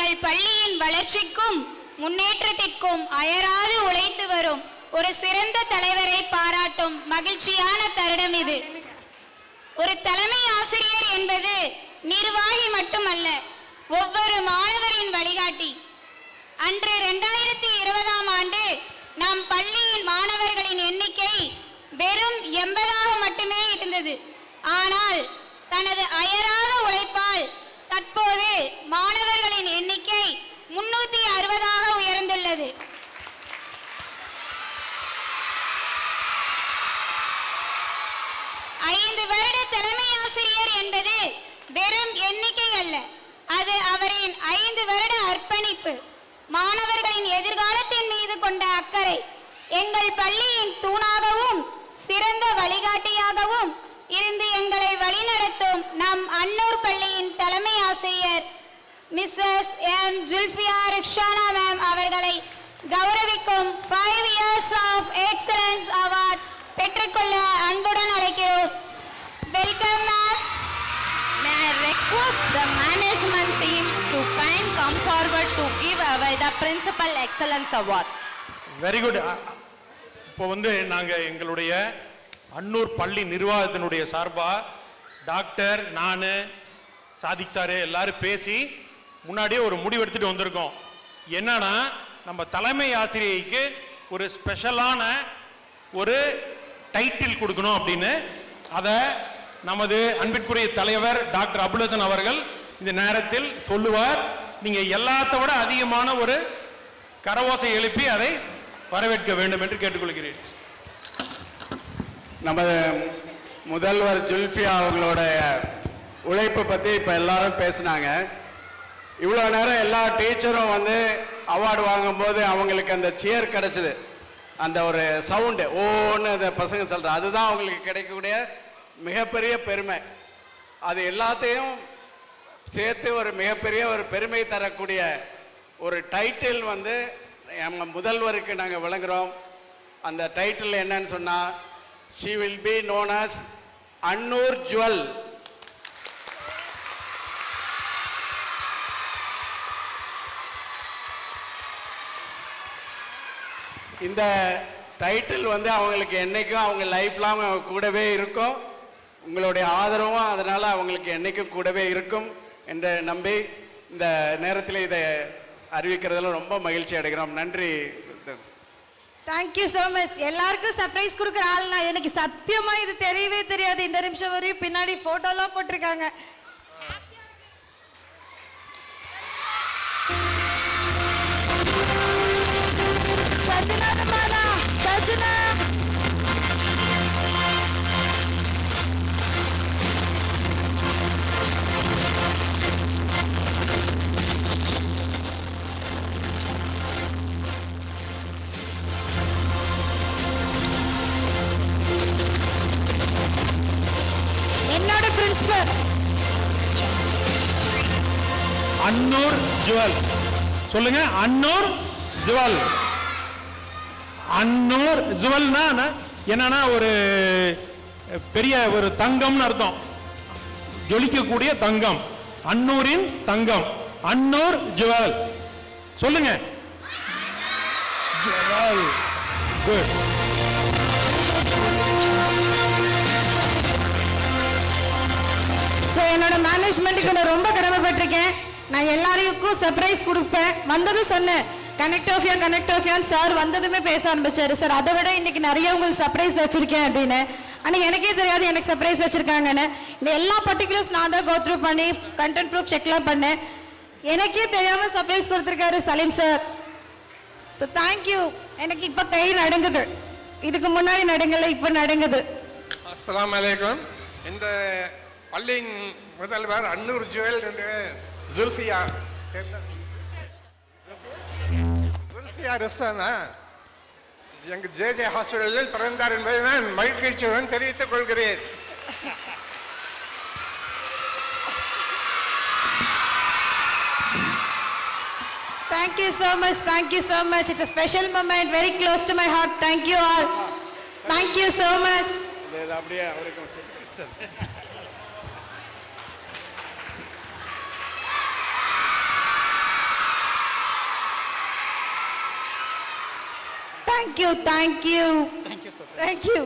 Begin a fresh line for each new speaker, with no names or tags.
எங்கள் பள்ளியின் வளர்ச்சிக்கும் முன்னேற்றத்திற்கும் அயராது உழைத்து வரும் ஒரு சிறந்த தலைவரை பாராட்டும் மகிழ்ச்சியான தருணம் இது. ஒரு தலைமை ஆசிரியர் என்பது நிர்வாகி மட்டுமல்ல, ஒவ்வொரு மாணவரின் வழிகாட்டி. அன்று 2020ஆம் ஆண்டு நம் பள்ளியின் மாணவர்களின் எண்ணிக்கை வெறும் 80ஆக மட்டுமே இருந்தது. ஆனால் தனது அயராத உழைப்பால் தற்போது மாணவர்களின் எண்ணிக்கை 360ஆக உயர்ந்துள்ளது. ஐந்து வருட தலைமை ஆசிரியர் என்பது வெறும் எண்ணிக்கை அல்ல, அது அவரின் 5 வருட அர்ப்பணிப்பு, மாணவர்களின் எதிர்காலத்தின் மீது கொண்ட அக்கறை. எங்கள் பள்ளியின் தூணாகவும் சிறந்த வழிகாட்டியாகவும் இருந்து எங்களை வழிநடத்தும் நம் அன்னூர் பள்ளியின் தலைமை ஆசிரியர் மிஸ்ஸஸ் எம் ஜுல்ஃபியா ரிக்ஷானா மேம் அவர்களை கௌரவிக்கும் 5 years of excellence award பெற்றுக்கொள்ள அன்புடன் அழைக்கிறோம். Welcome ma'am.
May I request the management team to come forward to give away the Principal Excellence Award.
Very good. இப்போ நாங்கள் எங்களுடைய அன்னூர் பள்ளி நிர்வாகத்தினுடைய சார்பா டாக்டர், நான், சாதிக் சார் எல்லாரும் பேசி முன்னாடியே ஒரு முடிவு எடுத்துட்டு வந்திருக்கோம். என்னன்னா, நம்ம தலைமை ஆசிரியைக்கு ஒரு ஸ்பெஷலான ஒரு டைட்டில் கொடுக்கணும் அப்படின்னு. அதை நமது அன்பிற்குரிய தலைவர் டாக்டர் அபுல் ஹசன் அவர்கள் இந்த நேரத்தில் சொல்லுவார். நீங்க எல்லாத்த விட அதிகமான ஒரு கரவோசை எழுப்பி அதை வரவேற்க வேண்டும் என்று கேட்டுக்கொள்கிறேன்.
நமது முதல்வர் ஜுல்ஃபியா அவங்களோட உழைப்பை பற்றி இப்போ எல்லாரும் பேசினாங்க. இவ்வளோ நேரம் எல்லா டீச்சரும் அவார்டு வாங்கும்போது அவங்களுக்கு அந்த சேர் கிடச்சிது, அந்த ஒரு சவுண்டு ஓன்னு அந்த பசங்க சொல்கிற, அதுதான் அவங்களுக்கு கிடைக்கக்கூடிய மிகப்பெரிய பெருமை. அது எல்லாத்தையும் சேர்த்து ஒரு மிகப்பெரிய ஒரு பெருமை தரக்கூடிய ஒரு டைட்டில் நம்ம முதல்வருக்கு நாங்கள் வழங்குகிறோம். அந்த டைட்டில் என்னன்னு சொன்னால், she will be known as Annur jewel. இந்த டைட்டில் அவங்களுக்கு என்னைக்கும் அவங்க லைஃப் லாங் அவங்க கூடவே இருக்கும். உங்களுடைய ஆதரவும் அதனால் அவங்களுக்கு என்னைக்கும் கூடவே இருக்கும் என்று நம்பி இந்த நேரத்தில் இதை அறிவிக்கிறதுல ரொம்ப மகிழ்ச்சி அடைகிறோம். நன்றி.
Thank you so much. எல்லாருக்கும் சர்ப்ரைஸ் கொடுக்குற ஆள்னா எனக்கு சத்தியமா இது தெரியவே தெரியாது. இந்த நிமிஷம் வரையும் பின்னாடி போட்டோலாம் போட்டிருக்காங்க. சஜ்னா மாதா, சஜ்னா என்னோட பிரின்சிபல்
அன்னூர் ஜுவல். சொல்லுங்க, அன்னூர் ஜுவல். அன்னூர் ஜுவல்னா என்னன்னா ஒரு பெரிய ஒரு தங்கம்னு அர்த்தம், ஜொலிக்கக்கூடிய தங்கம், அன்னூரின் தங்கம், அன்னூர் ஜுவல். சொல்லுங்க, ஜுவல். குட்.
என்னோட மேனேஜ்மெண்ட்டுக்கு நான் ரொம்ப கடமைப்பட்டிருக்கேன். நான் எல்லாருக்கும் சர்ப்ரைஸ் கொடுப்பேன். வந்ததும் சொன்னேன், கனெக்ட் ஆஃபியான்னு சார் வந்ததுமே பேச ஆரம்பிச்சாரு. சார் அதை விட இன்னைக்கு நிறைய உங்களுக்கு சர்ப்ரைஸ் வச்சிருக்கேன் அப்படின்னு. ஆனால் எனக்கே தெரியாது எனக்கு சர்ப்ரைஸ் வச்சிருக்காங்கன்னு. இந்த எல்லா பர்டிகுலர்ஸ் நான் தான் கோத்ரூ பண்ணி கண்டென்ட் ப்ரூஃப் செக்லாம் பண்ணேன். எனக்கே தெரியாமல் சர்ப்ரைஸ் கொடுத்துருக்காரு சலீம் சார். So thank you. எனக்கு இப்போ கை நடுங்குது, இதுக்கு முன்னாடி நடுங்கல, இப்போ நடுங்குது.
அஸ்ஸலாமு அலைக்கும். இந்த பள்ளியின் முதல்வர் அன்னூர் ஜுவல் ஜுல்ஃபியா ரிஸ்டானா எங்கள் ஜே ஹாஸ்பிட்டலில் பிறந்தார் என்பதை நான் மகிழ்ச்சியுடன் தெரிவித்துக் கொள்கிறேன்.
Thank you so much. Thank you so much. It's a special moment, very close to my heart. Thank you all. Thank you so much. Thank you thank you
thank you sir
thank you